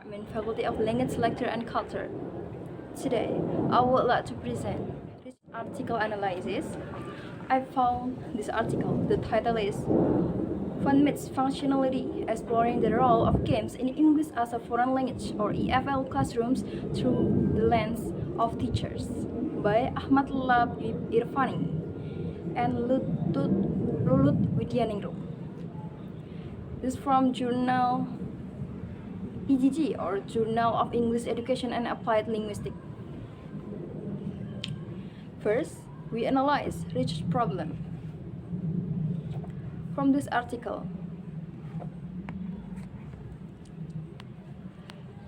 Department, Faculty of Language, Literature and Culture. Today, I would like to present this article analysis. I found this article. The title is Fun Meets Functionality, Exploring the Role of Games in English as a Foreign Language or EFL Classrooms Through the Lens of Teachers by Ahmad Lab Irfani and Lulut Widyaningrum. This is from journal EGG or Journal of English Education and Applied Linguistics. First, we analyze research problem. From this article,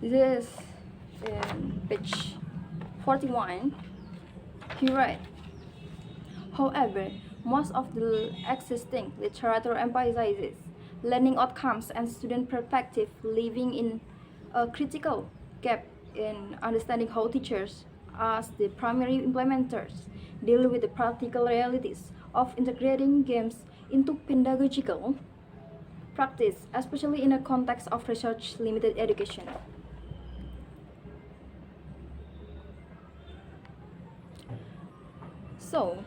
this is in page 41. He writes, however, most of the existing literature emphasizes learning outcomes and student perspective, leaving in a critical gap in understanding how teachers, as the primary implementers, deal with the practical realities of integrating games into pedagogical practice, especially in a context of research-limited education. So,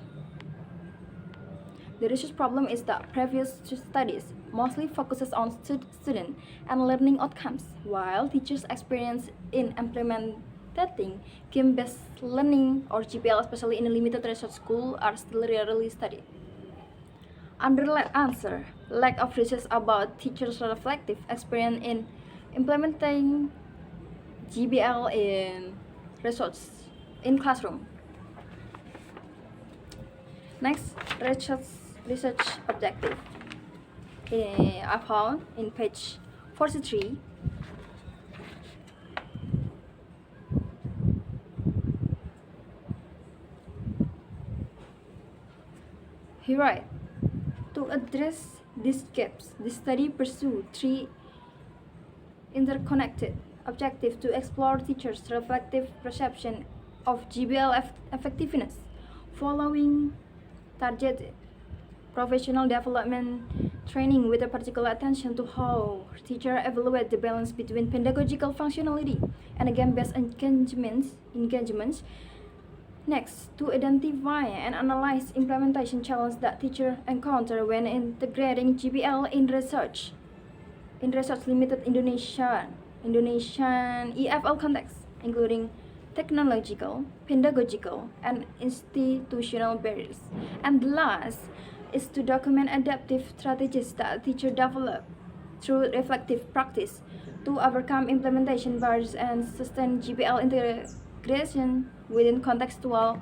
the research problem is that previous studies mostly focuses on student and learning outcomes, while teachers' experience in implementing game-based learning or GPL, especially in a limited research school, are still rarely studied. Underlying answer: lack of research about teachers' reflective experience in implementing GBL in research in classroom. Next, research objective. I found in page 43. He writes, to address these gaps, the study pursued three interconnected objectives to explore teachers' reflective perception of GBL effectiveness, following targeted professional development training with a particular attention to how teachers evaluate the balance between pedagogical functionality and game-based engagements. Next, to identify and analyze implementation challenges that teachers encounter when integrating GBL in research limited Indonesian EFL context, including technological, pedagogical, and institutional barriers. And last is to document adaptive strategies that teachers develop through reflective practice to overcome implementation barriers and sustain GBL integration within contextual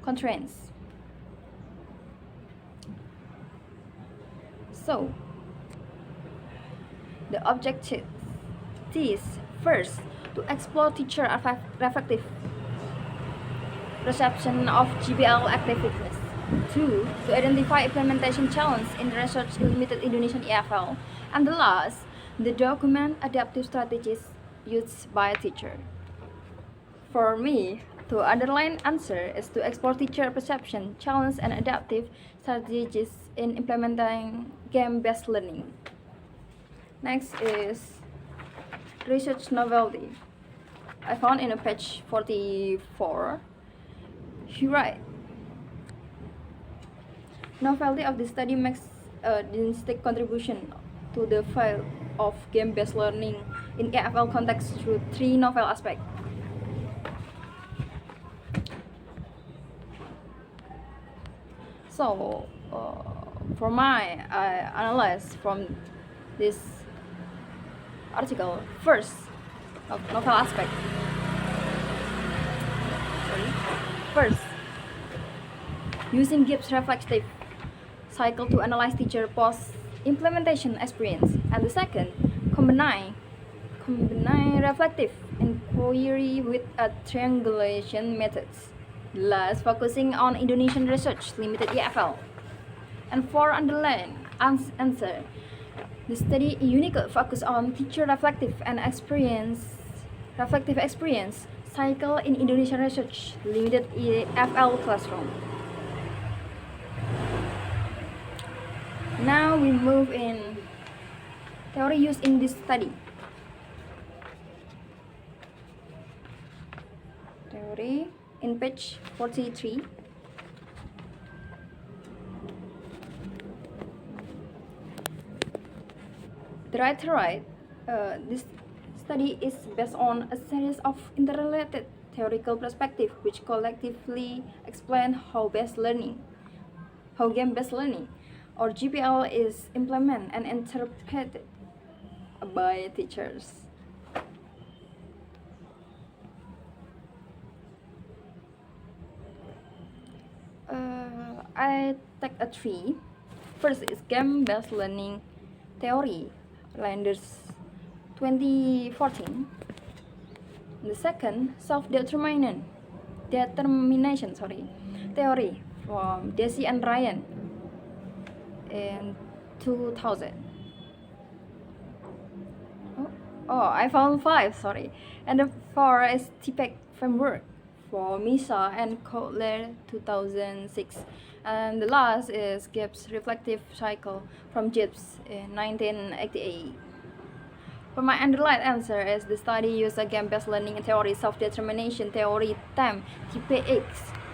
constraints. So, the objective is first to explore teacher reflective perception of GBL effectiveness. 2. To identify implementation challenges in research limited Indonesian EFL. And the last, the document adaptive strategies used by a teacher. For me, the underlying answer is to explore teacher perception, challenge, and adaptive strategies in implementing game-based learning. Next is research novelty. I found in page 44. He writes, novelty of the study makes a distinct contribution to the field of game-based learning in EFL context through three novel aspects. So, for my analysis from this article, first, novel aspect. First, using Gibbs reflective cycle to analyze teacher post-implementation experience, and the second, combine reflective inquiry with a triangulation methods. Last, focusing on Indonesian research limited EFL. And for underlying answer, the study uniquely focus on teacher reflective experience cycle in Indonesian research limited EFL classroom. Now we move in theory used in this study. theory in page 43. The writer writes, this study is based on a series of interrelated theoretical perspectives which collectively explain how game-based learning, or GBL, is implemented and interpreted by teachers. I take a three. First is game-based learning theory, Landers 2014. The second, self-determination theory from Deci and Ryan in 2000. I found five, sorry. And the fourth is TPEC framework for Misa and Kotler 2006. And the last is Gibbs reflective cycle from Gibbs in 1988. For my underlined answer is the study used a game-based learning theory, self-determination theory, TEM, TPX,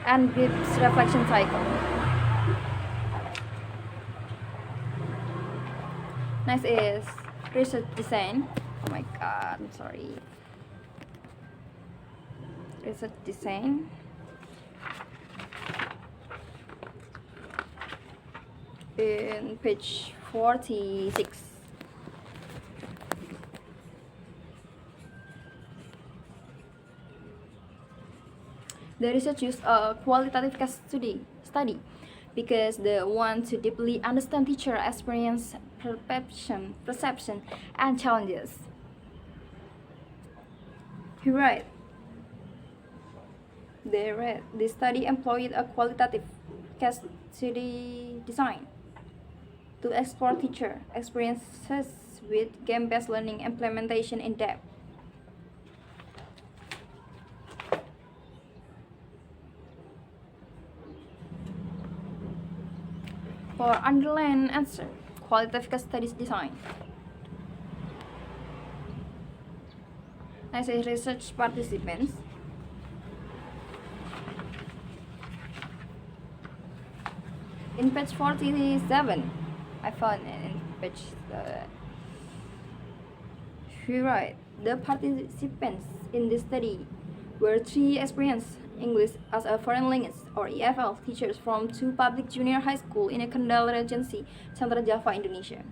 and Gibbs reflection cycle. Next is research design. Oh my god, I'm sorry. Research design. In page 46. The research used a qualitative case study because they want to deeply understand teacher experience, perception, and challenges. He writes, the study employed a qualitative case study design to explore teacher experiences with game-based learning implementation in depth. For underline answer, qualitative case studies design. Next is research participants. In page 47, I found in page he write, the participants in this study were three experienced English as a foreign language or EFL teachers from two public junior high school in a Kendal Regency, Central Java, Indonesia.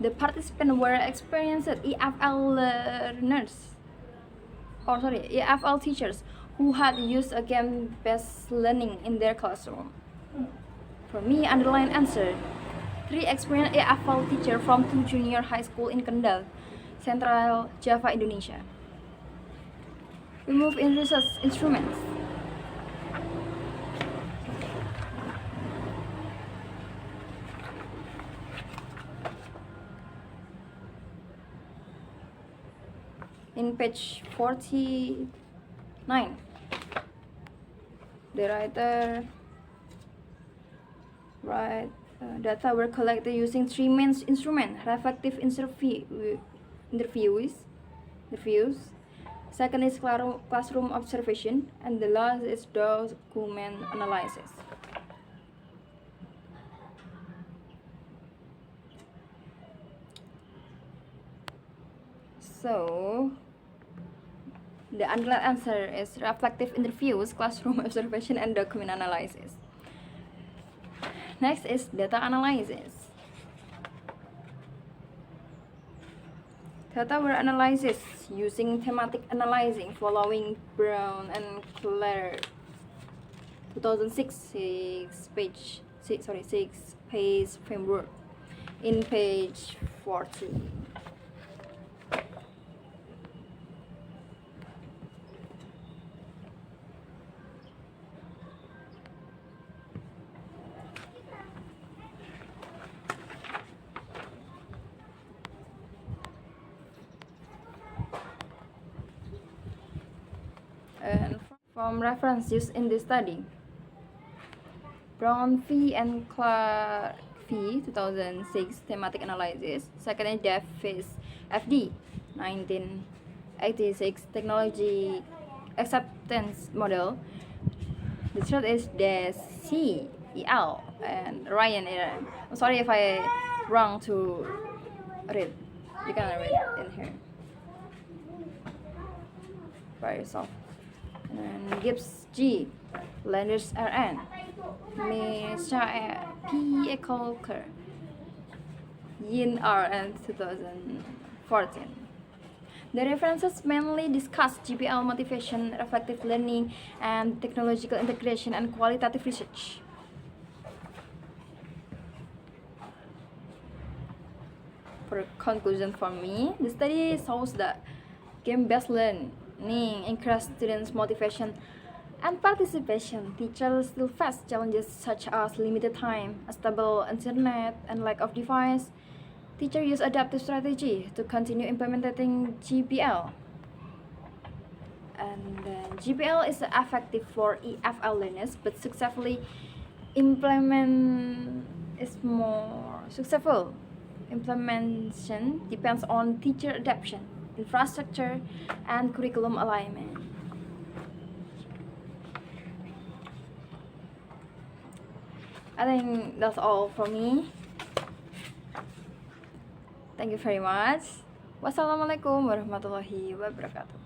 The participants were experienced EFL teachers who had used a game-based learning in their classroom. For me, underline answer, three experienced EFL teachers from two junior high school in Kendal, Central Java, Indonesia. We move in research instruments. In page 49, the writer write, data were collected using three main instruments: reflective interviews, second is classroom observation, and the last is document analysis. So the underlined answer is reflective interviews, classroom observation, and document analysis. Next is data analysis. Data were analyzed using thematic analyzing following Brown and Clare 2006 page framework in page 40. And from reference used in this study, Brown v. and Clark v. 2006 thematic analysis. Second is Davis FD 86 technology acceptance model. The third is the CEL and Ryanair. I'm sorry if I wrong to read. You can read in here by yourself. And Gibbs G, Landers RN, Mesha P. Ecolker, Yin R and 2014. The references mainly discuss GPL motivation, reflective learning, and technological integration and qualitative research. For conclusion for me, the study shows that game-based learning increases students' motivation and participation. Teachers still face challenges such as limited time, unstable internet, and lack of device. Teachers use adaptive strategy to continue implementing GPL. And GPL is effective for EFL learners, but successfully implement is more successful. Implementation depends on teacher adaptation, infrastructure, and curriculum alignment. I think that's all from me. Thank you very much. Wassalamualaikum warahmatullahi wabarakatuh.